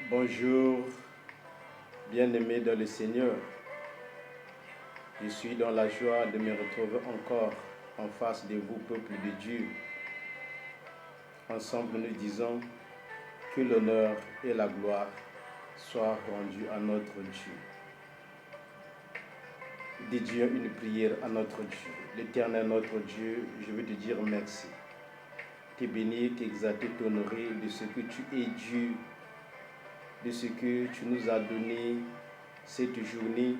Bonjour, bien-aimés dans le Seigneur. Je suis dans la joie de me retrouver encore en face de vous, peuple de Dieu. Ensemble, nous disons que l'honneur et la gloire soient rendus à notre Dieu. Dédions une prière à notre Dieu. L'Éternel, notre Dieu, je veux te dire merci. Te bénir, t'exalter, t'honorer de ce que tu es Dieu, de ce que tu nous as donné cette journée,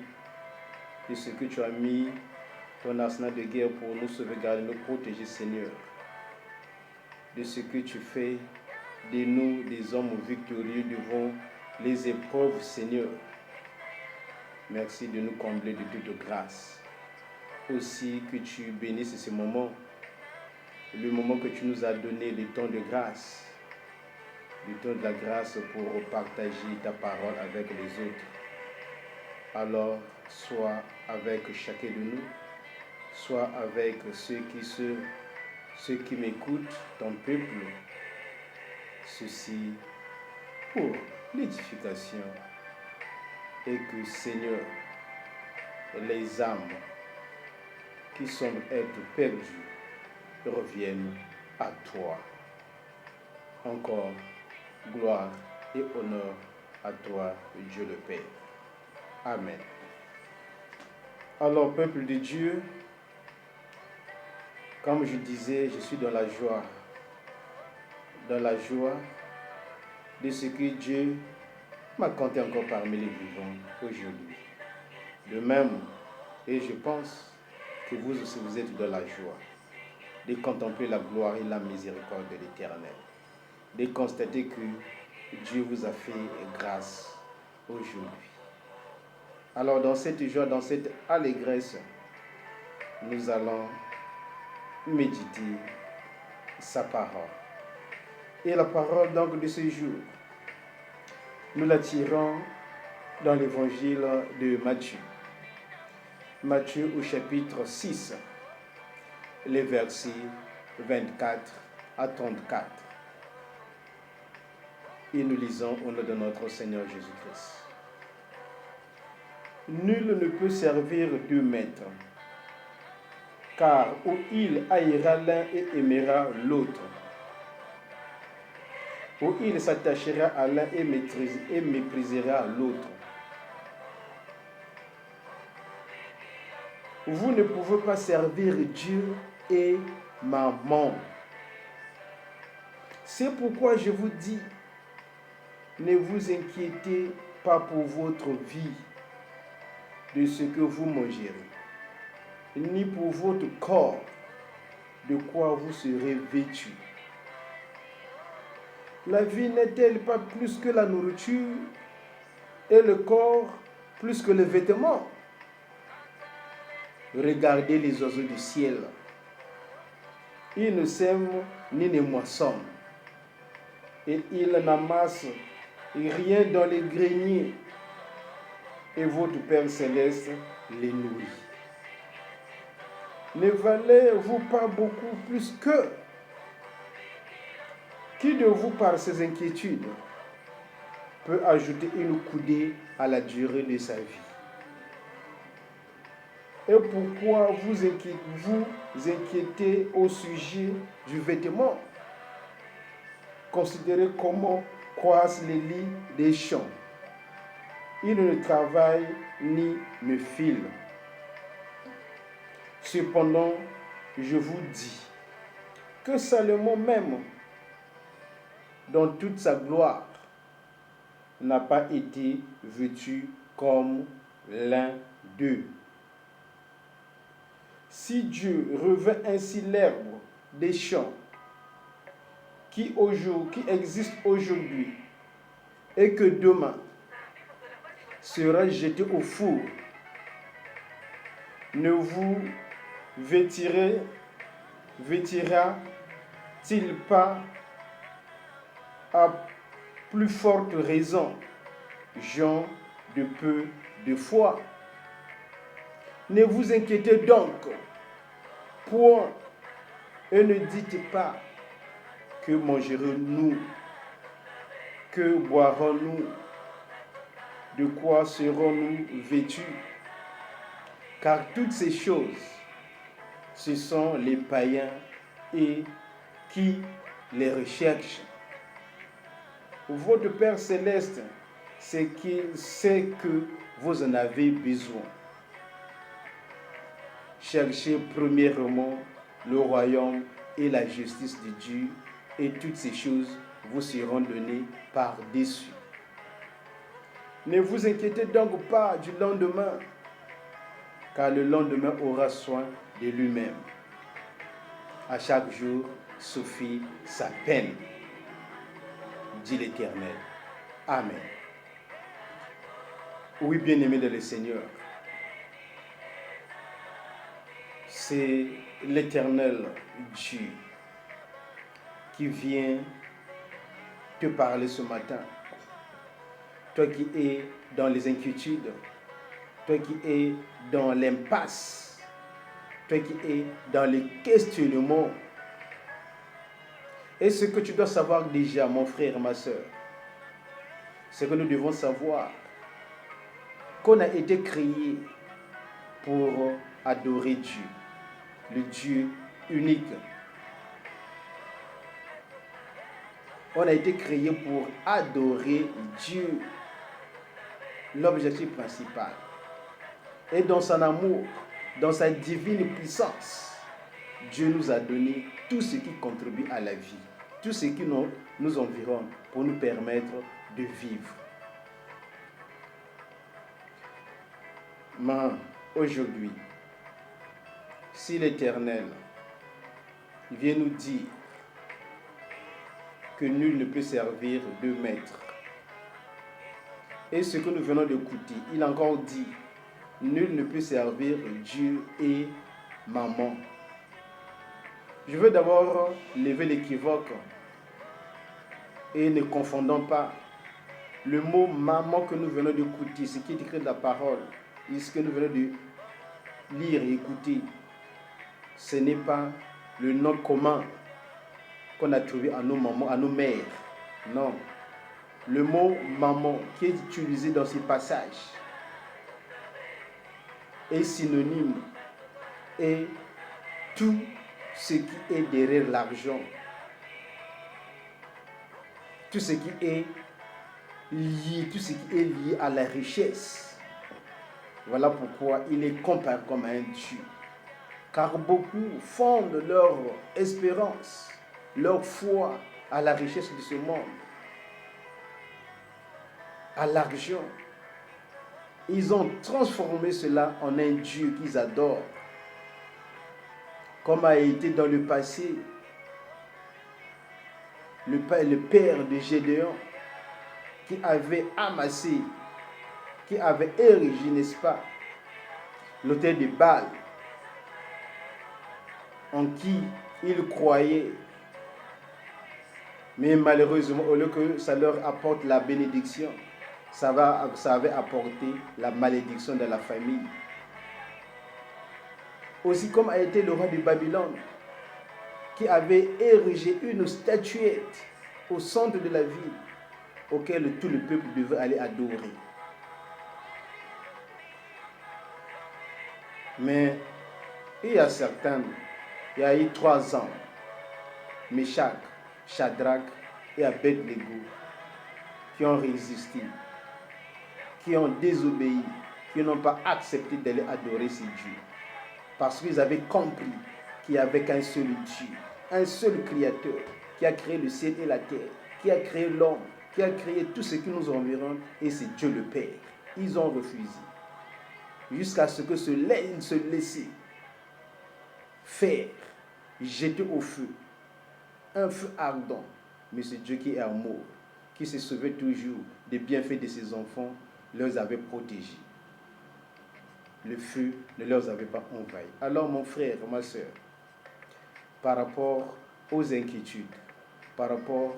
de ce que tu as mis ton arsenal de guerre pour nous sauvegarder, nous protéger, Seigneur, de ce que tu fais de nous des hommes victorieux devant les épreuves, Seigneur. Merci de nous combler de toute grâce. Aussi que tu bénisses ce moment, le moment que tu nous as donné, le temps de grâce, le temps de la grâce pour partager ta parole avec les autres. Alors, sois avec chacun de nous, sois avec ceux qui m'écoutent, ton peuple, ceci pour l'édification, et que, Seigneur, les âmes qui semblent être perdues reviennent à toi. Encore gloire et honneur à toi, Dieu le Père. Amen. Alors, peuple de Dieu, comme je disais, je suis dans la joie de ce que Dieu m'a compté encore parmi les vivants aujourd'hui. De même, et je pense que vous aussi vous êtes dans la joie de contempler la gloire et la miséricorde de l'Éternel, de constater que Dieu vous a fait grâce aujourd'hui. Alors dans cette joie, dans cette allégresse, nous allons méditer sa parole. Et la parole donc de ce jour, nous la tirons dans l'évangile de Matthieu. Matthieu au chapitre 6, les versets 24 à 34. Et nous lisons au nom de notre Seigneur Jésus-Christ. Nul ne peut servir deux maîtres, car ou il haïra l'un et aimera l'autre, ou il s'attachera à l'un et méprisera l'autre. Vous ne pouvez pas servir Dieu et maman. C'est pourquoi je vous dis, ne vous inquiétez pas pour votre vie, de ce que vous mangerez, ni pour votre corps, de quoi vous serez vêtus. La vie n'est-elle pas plus que la nourriture, et le corps plus que les vêtements? Regardez les oiseaux du ciel. Ils ne sèment ni ne moissonnent, et ils n'amassent rien dans les greniers, et votre Père céleste les nourrit. Ne valez-vous pas beaucoup plus qu'eux? Qui de vous, par ses inquiétudes, peut ajouter une coudée à la durée de sa vie? Et pourquoi vous inquiétez au sujet du vêtement? Considérez comment croissent les lits des champs. Ils ne travaillent ni ne filent. Cependant, je vous dis que Salomon même, dans toute sa gloire, n'a pas été vêtu comme l'un d'eux. Si Dieu revêt ainsi l'herbe des champs qui existe aujourd'hui et que demain sera jeté au four, ne vous vêtira-t-il pas à plus forte raison, gens de peu de foi? Ne vous inquiétez donc point et ne dites pas que mangerons-nous Que boirons-nous? De quoi serons-nous vêtus? Car toutes ces choses, ce sont les païens et qui les recherchent. Votre Père céleste, c'est qu'il sait que vous en avez besoin. Cherchez premièrement le royaume et la justice de Dieu, et toutes ces choses vous seront données par-dessus. Ne vous inquiétez donc pas du lendemain, car le lendemain aura soin de lui-même. À chaque jour suffit sa peine, dit l'Éternel. Amen. Oui, bien-aimé de le Seigneur, c'est l'Éternel Dieu qui vient te parler ce matin. Toi qui es dans les inquiétudes, toi qui es dans l'impasse, toi qui es dans les questionnements. Et ce que tu dois savoir déjà, mon frère, ma soeur, c'est que nous devons savoir qu'on a été créé pour adorer Dieu, le Dieu unique. On a été créé pour adorer Dieu, l'objectif principal. Et dans son amour, dans sa divine puissance, Dieu nous a donné tout ce qui contribue à la vie, tout ce qui nous environne pour nous permettre de vivre. Mais aujourd'hui, si l'Éternel vient nous dire que nul ne peut servir deux maîtres, et ce que nous venons d'écouter, il a encore dit, nul ne peut servir Dieu et maman. Je veux d'abord lever l'équivoque et ne confondons pas le mot maman que nous venons d'écouter, ce qui est écrit dans la parole, et ce que nous venons de lire et écouter, ce n'est pas le nom commun qu'on a trouvé à nos mamans, à nos mères. Non. Le mot maman qui est utilisé dans ces passages est synonyme et tout ce qui est derrière l'argent, tout ce qui est lié à la richesse. Voilà pourquoi il est comparé comme un Dieu. Car beaucoup fondent leur espérance, leur foi à la richesse de ce monde, à l'argent. Ils ont transformé cela en un Dieu qu'ils adorent, comme a été dans le passé le père de Gédéon, qui avait amassé, qui avait érigé, n'est-ce pas, l'autel de Baal, en qui il croyait. Mais malheureusement, au lieu que ça leur apporte la bénédiction, ça avait apporté la malédiction de la famille. Aussi comme a été le roi de Babylone, qui avait érigé une statuette au centre de la ville, auquel tout le peuple devait aller adorer. Mais il y a eu 3 ans, Meshach, Shadrach et Abednego, qui ont résisté, qui ont désobéi, qui n'ont pas accepté d'aller adorer ces dieux. Parce qu'ils avaient compris qu'il n'y avait qu'un seul Dieu, un seul Créateur, qui a créé le ciel et la terre, qui a créé l'homme, qui a créé tout ce qui nous environne, et c'est Dieu le Père. Ils ont refusé, jusqu'à ce que se laisser faire, jeter au feu, un feu ardent. Mais c'est Dieu qui est amour, qui se sauvait toujours des bienfaits de ses enfants, les avait protégés. Le feu ne leur avait pas envahi. Alors mon frère, ma soeur, par rapport aux inquiétudes, par rapport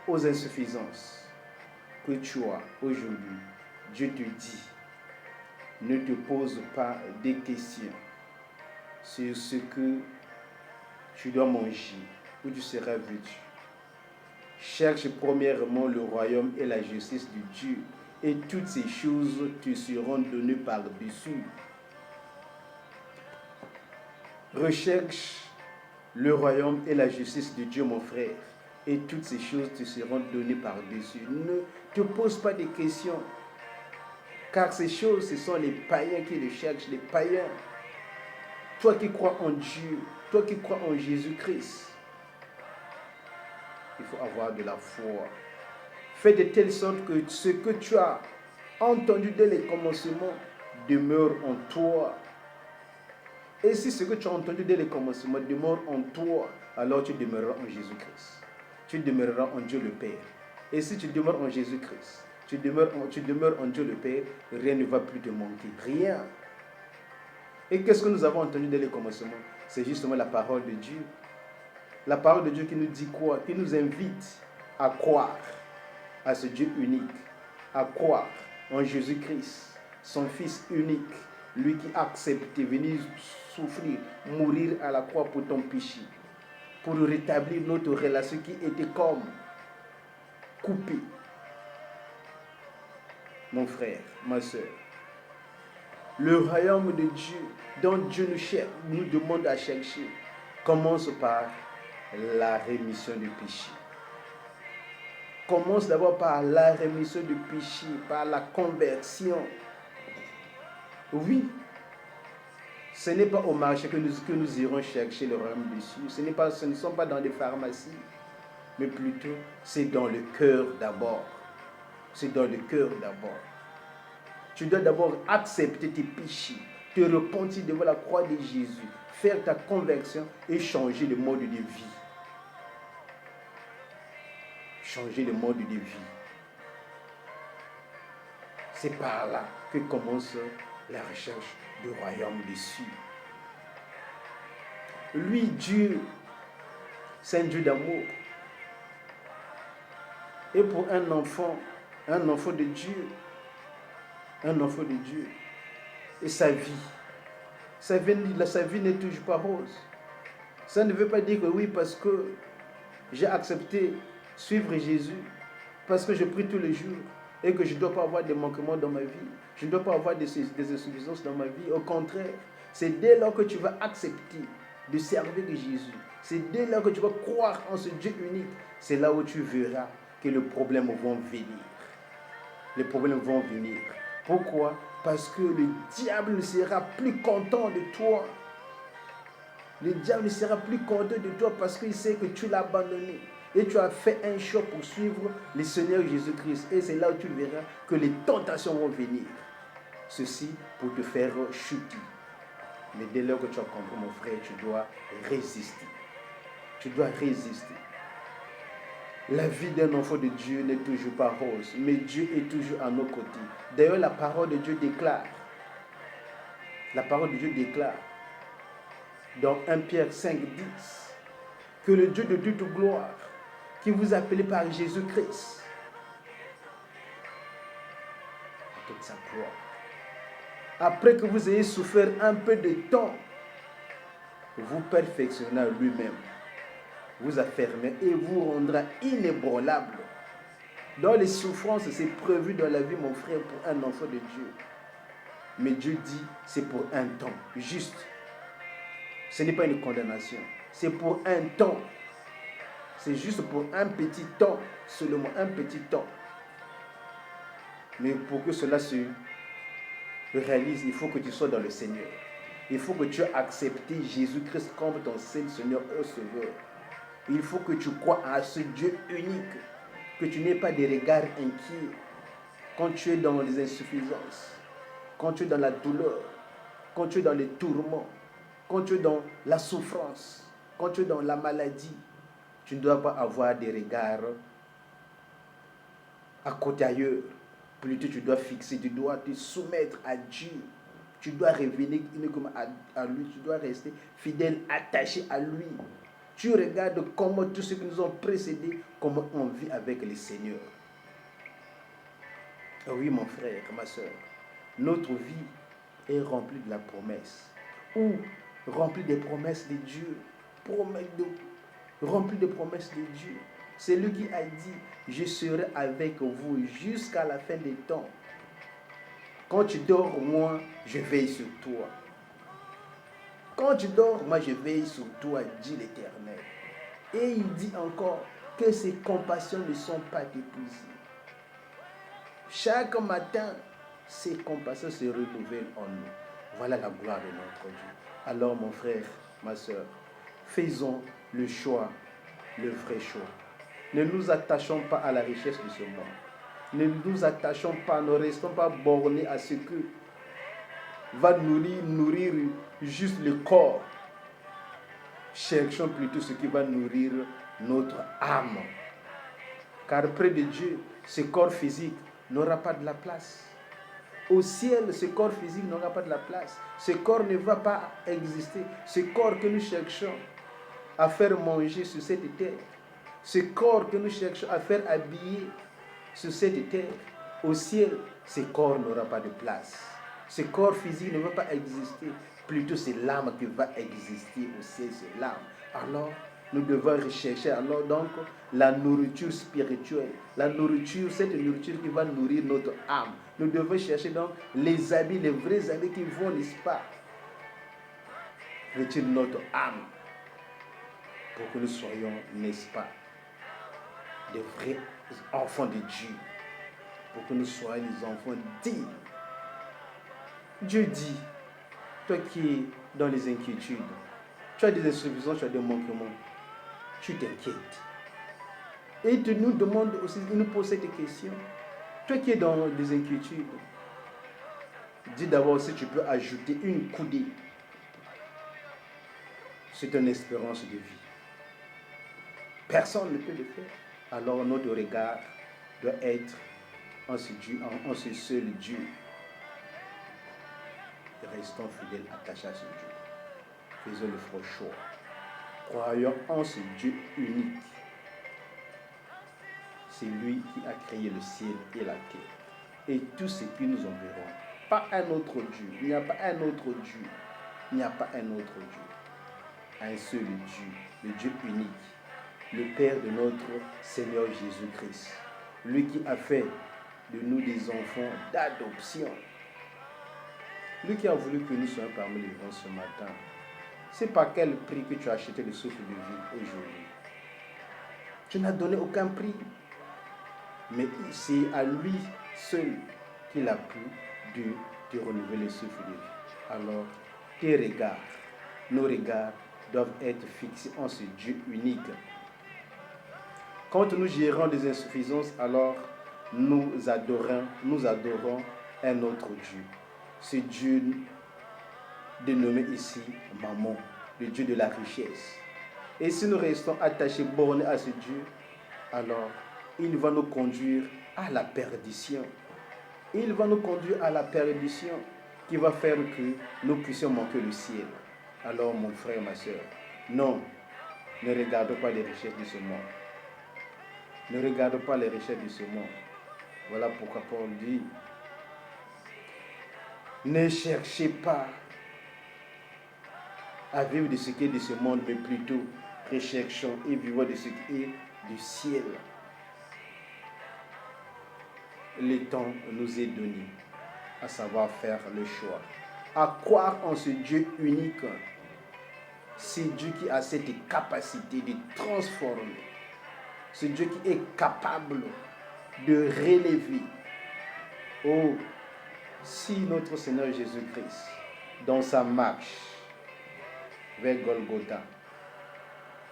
aux insuffisances que tu as aujourd'hui, Dieu te dit, ne te pose pas des questions sur ce que tu dois manger, où tu seras vêtu. Cherche premièrement le royaume et la justice de Dieu, et toutes ces choses te seront données par-dessus. Recherche le royaume et la justice de Dieu, mon frère, et toutes ces choses te seront données par-dessus. Ne te pose pas des questions, car ces choses, ce sont les païens qui les cherchent, les païens. Toi qui crois en Dieu, toi qui crois en Jésus-Christ, il faut avoir de la foi. Fais de telle sorte que ce que tu as entendu dès les commencements demeure en toi. Et si ce que tu as entendu dès les commencements demeure en toi, alors tu demeureras en Jésus-Christ. Tu demeureras en Dieu le Père. Et si tu demeures en Jésus-Christ, tu demeures en Dieu le Père, rien ne va plus te manquer. Rien. Et qu'est-ce que nous avons entendu dès les commencements? C'est justement la parole de Dieu. La parole de Dieu qui nous dit quoi? Qui nous invite à croire à ce Dieu unique, à croire en Jésus-Christ, son Fils unique, lui qui a accepté venir souffrir, mourir à la croix pour ton péché, pour rétablir notre relation qui était comme coupée. Mon frère, ma soeur, le royaume de Dieu, dont Dieu nous demande à chercher, commence par la rémission du péché. Commence d'abord par la rémission du péché, par la conversion. Oui, ce n'est pas au marché que nous irons chercher le royaume des cieux. Ce ne sont pas dans des pharmacies, mais plutôt c'est dans le cœur d'abord. C'est dans le cœur d'abord. Tu dois d'abord accepter tes péchés, te repentir devant la croix de Jésus, faire ta conversion et changer le mode de vie. Changer le mode de vie. C'est par là que commence la recherche du royaume des cieux. Lui, Dieu, c'est un Dieu d'amour. Et pour un enfant de Dieu, et sa vie n'est toujours pas rose. Ça ne veut pas dire que oui, parce que j'ai accepté suivre Jésus, parce que je prie tous les jours, et que je ne dois pas avoir des manquements dans ma vie, je ne dois pas avoir des insuffisances dans ma vie. Au contraire, c'est dès lors que tu vas accepter de servir Jésus, c'est dès lors que tu vas croire en ce Dieu unique, c'est là où tu verras que les problèmes vont venir. Les problèmes vont venir. Pourquoi? Parce que le diable ne sera plus content de toi. Le diable ne sera plus content de toi parce qu'il sait que tu l'as abandonné. Et tu as fait un choix pour suivre le Seigneur Jésus-Christ. Et c'est là où tu verras que les tentations vont venir. Ceci pour te faire chuter. Mais dès lors que tu as compris, mon frère, tu dois résister. Tu dois résister. La vie d'un enfant de Dieu n'est toujours pas rose, mais Dieu est toujours à nos côtés. D'ailleurs, la parole de Dieu déclare, dans 1 Pierre 5, 10, que le Dieu de toute gloire, qui vous a appelé par Jésus-Christ, à toute sa gloire, après que vous ayez souffert un peu de temps, vous perfectionnera lui-même, vous affermez et vous rendra inébranlable. Dans les souffrances, c'est prévu dans la vie, mon frère, pour un enfant de Dieu. Mais Dieu dit, c'est pour un temps, juste. Ce n'est pas une condamnation, c'est pour un temps. C'est juste pour un petit temps, seulement un petit temps. Mais pour que cela se réalise, il faut que tu sois dans le Seigneur. Il faut que tu aies accepté Jésus-Christ comme ton seul Seigneur et Sauveur. Il faut que tu crois à ce Dieu unique, que tu n'aies pas des regards inquiets quand tu es dans les insuffisances, quand tu es dans la douleur, quand tu es dans les tourments, quand tu es dans la souffrance, quand tu es dans la maladie. Tu ne dois pas avoir des regards à côté ailleurs. Plutôt, tu dois fixer, tu dois te soumettre à Dieu. Tu dois revenir uniquement à lui. Tu dois rester fidèle, attaché à lui. Tu regardes comment tous ceux qui nous ont précédés, comment on vit avec le Seigneur. Oui, mon frère, ma soeur, notre vie est remplie de la promesse. Ou remplie des promesses de Dieu. Remplie des promesses de Dieu. C'est lui qui a dit, je serai avec vous jusqu'à la fin des temps. Quand tu dors, moi, je veille sur toi. Quand tu dors, moi, je veille sur toi, dit l'Éternel. Et il dit encore que ses compassions ne sont pas épuisées. Chaque matin, ses compassions se renouvellent en nous. Voilà la gloire de notre Dieu. Alors, mon frère, ma soeur, faisons le choix, le vrai choix. Ne nous attachons pas à la richesse de ce monde. Ne nous attachons pas, ne restons pas bornés à ce que va nourrir juste le corps. Cherchons plutôt ce qui va nourrir notre âme. Car près de Dieu, ce corps physique n'aura pas de la place. Au ciel, ce corps physique n'aura pas de la place. Ce corps ne va pas exister. Ce corps que nous cherchons à faire manger sur cette terre, ce corps que nous cherchons à faire habiller sur cette terre, au ciel, ce corps n'aura pas de place. Ce corps physique ne va pas exister. Plutôt, c'est l'âme qui va exister au ciel, c'est l'âme. Alors, nous devons rechercher alors donc la nourriture spirituelle, la nourriture, cette nourriture qui va nourrir notre âme. Nous devons chercher donc les habits, les vrais habits qui vont, n'est-ce pas, retirer notre âme pour que nous soyons, n'est-ce pas, des vrais enfants de Dieu, pour que nous soyons les enfants dignes. Dieu dit, toi qui es dans les inquiétudes, tu as des insuffisances, tu as des manquements, tu t'inquiètes. Et il nous demande aussi, il nous pose cette question. Toi qui es dans des inquiétudes, dis d'abord si tu peux ajouter une coudée. C'est une espérance de vie. Personne ne peut le faire. Alors notre regard doit être en ce seul Dieu. Restons fidèles, attachés à ce Dieu. Faisons le faux choix. Croyons en ce Dieu unique. C'est lui qui a créé le ciel et la terre. Et tout ce qui nous environne. Pas un autre Dieu. Il n'y a pas un autre Dieu. Il n'y a pas un autre Dieu. Un seul Dieu. Le Dieu unique. Le Père de notre Seigneur Jésus-Christ. Lui qui a fait de nous des enfants d'adoption. Lui qui a voulu que nous soyons parmi les vivants ce matin. C'est par quel prix que tu as acheté le souffle de vie aujourd'hui. Tu n'as donné aucun prix. Mais c'est à lui seul qu'il a pu de renouveler le souffle de vie. Alors, tes regards, nos regards doivent être fixés en ce Dieu unique. Quand nous gérons des insuffisances, alors nous adorons un autre Dieu. Ce Dieu dénommé ici Mammon, le Dieu de la richesse. Et si nous restons attachés, bornés à ce Dieu, alors il va nous conduire à la perdition. Il va nous conduire à la perdition qui va faire que nous puissions manquer le ciel. Alors mon frère, ma soeur, non, ne regardons pas les richesses de ce monde. Ne regardons pas les richesses de ce monde. Voilà pourquoi Paul dit, ne cherchez pas à vivre de ce qui est de ce monde, mais plutôt recherchons et vivons de ce qui est du ciel. Le temps nous est donné à savoir faire le choix, à croire en ce Dieu unique. C'est Dieu qui a cette capacité de transformer. C'est Dieu qui est capable de relever. Oh, si notre Seigneur Jésus-Christ, dans sa marche vers Golgotha,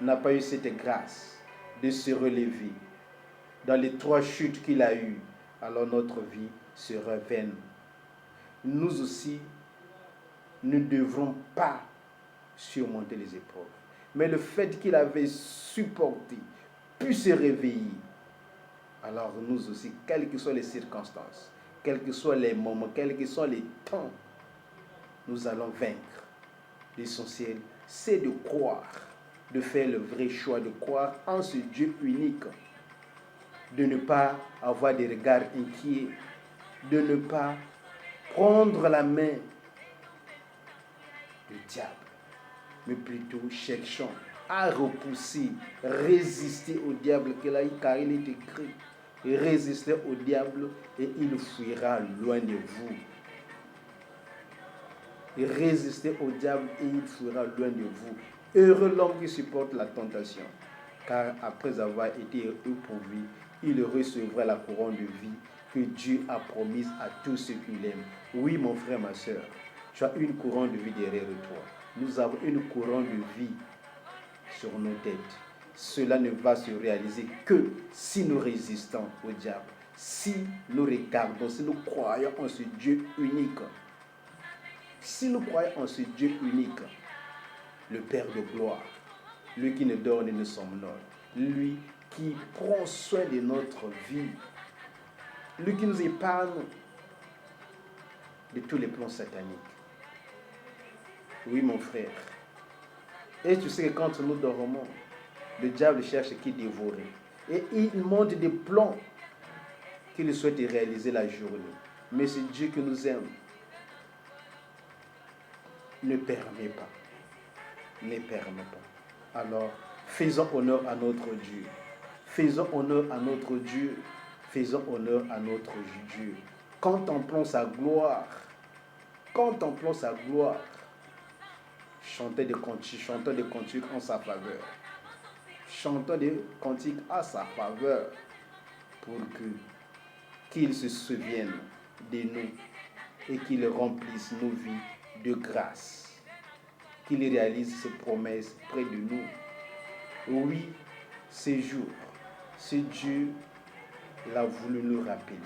n'a pas eu cette grâce de se relever dans les 3 chutes qu'il a eues, alors notre vie sera vaine. Nous aussi, nous ne devrons pas surmonter les épreuves. Mais le fait qu'il avait supporté, pu se réveiller, alors nous aussi, quelles que soient les circonstances, quels que soient les moments, quels que soient les temps, nous allons vaincre. L'essentiel, c'est de croire, de faire le vrai choix, de croire en ce Dieu unique, de ne pas avoir des regards inquiets, de ne pas prendre la main du diable, mais plutôt cherchons à repousser, résister au diable, car il est écrit, résistez au diable et il fuira loin de vous. Résistez au diable et il fuira loin de vous. Heureux l'homme qui supporte la tentation, car après avoir été éprouvé, il recevra la couronne de vie que Dieu a promise à tous ceux qui l'aiment. Oui, mon frère, ma soeur, tu as une couronne de vie derrière toi. Nous avons une couronne de vie sur nos têtes. Cela ne va se réaliser que si nous résistons au diable, si nous regardons, si nous croyons en ce Dieu unique. Si nous croyons en ce Dieu unique, le Père de gloire, lui qui ne dort ni ne somnole, lui qui prend soin de notre vie, lui qui nous épargne de tous les plans sataniques. Oui, mon frère. Et tu sais que quand nous dormons, le diable cherche qui dévorer. Et il monte des plans qu'il souhaite réaliser la journée. Mais c'est Dieu qui nous aime. Ne permet pas. Ne permet pas. Alors, faisons honneur à notre Dieu. Faisons honneur à notre Dieu. Faisons honneur à notre Dieu. Contemplons sa gloire. Contemplons sa gloire. Chantons des cantiques en sa faveur. Chantons des cantiques à sa faveur pour qu'il se souvienne de nous et qu'il remplisse nos vies de grâce. Qu'il réalise ses promesses près de nous. Oui, ces jours, ce Dieu l'a voulu nous rappeler.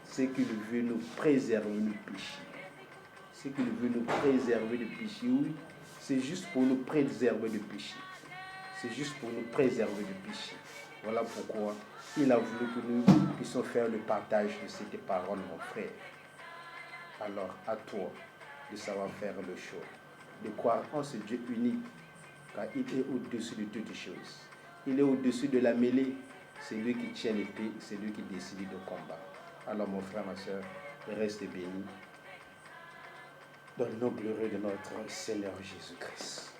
C'est qu'il veut nous préserver du péché. C'est qu'il veut nous préserver du péché. Oui, c'est juste pour nous préserver du péché. C'est juste pour nous préserver du péché. Voilà pourquoi il a voulu que nous puissions faire le partage de ces paroles, mon frère. Alors, à toi de savoir faire le choix, de croire en ce Dieu unique, car il est au-dessus de toutes choses. Il est au-dessus de la mêlée. C'est lui qui tient l'épée, c'est lui qui décide de combat. Alors, mon frère, ma soeur, reste béni dans le nom glorieux de notre Seigneur Jésus-Christ.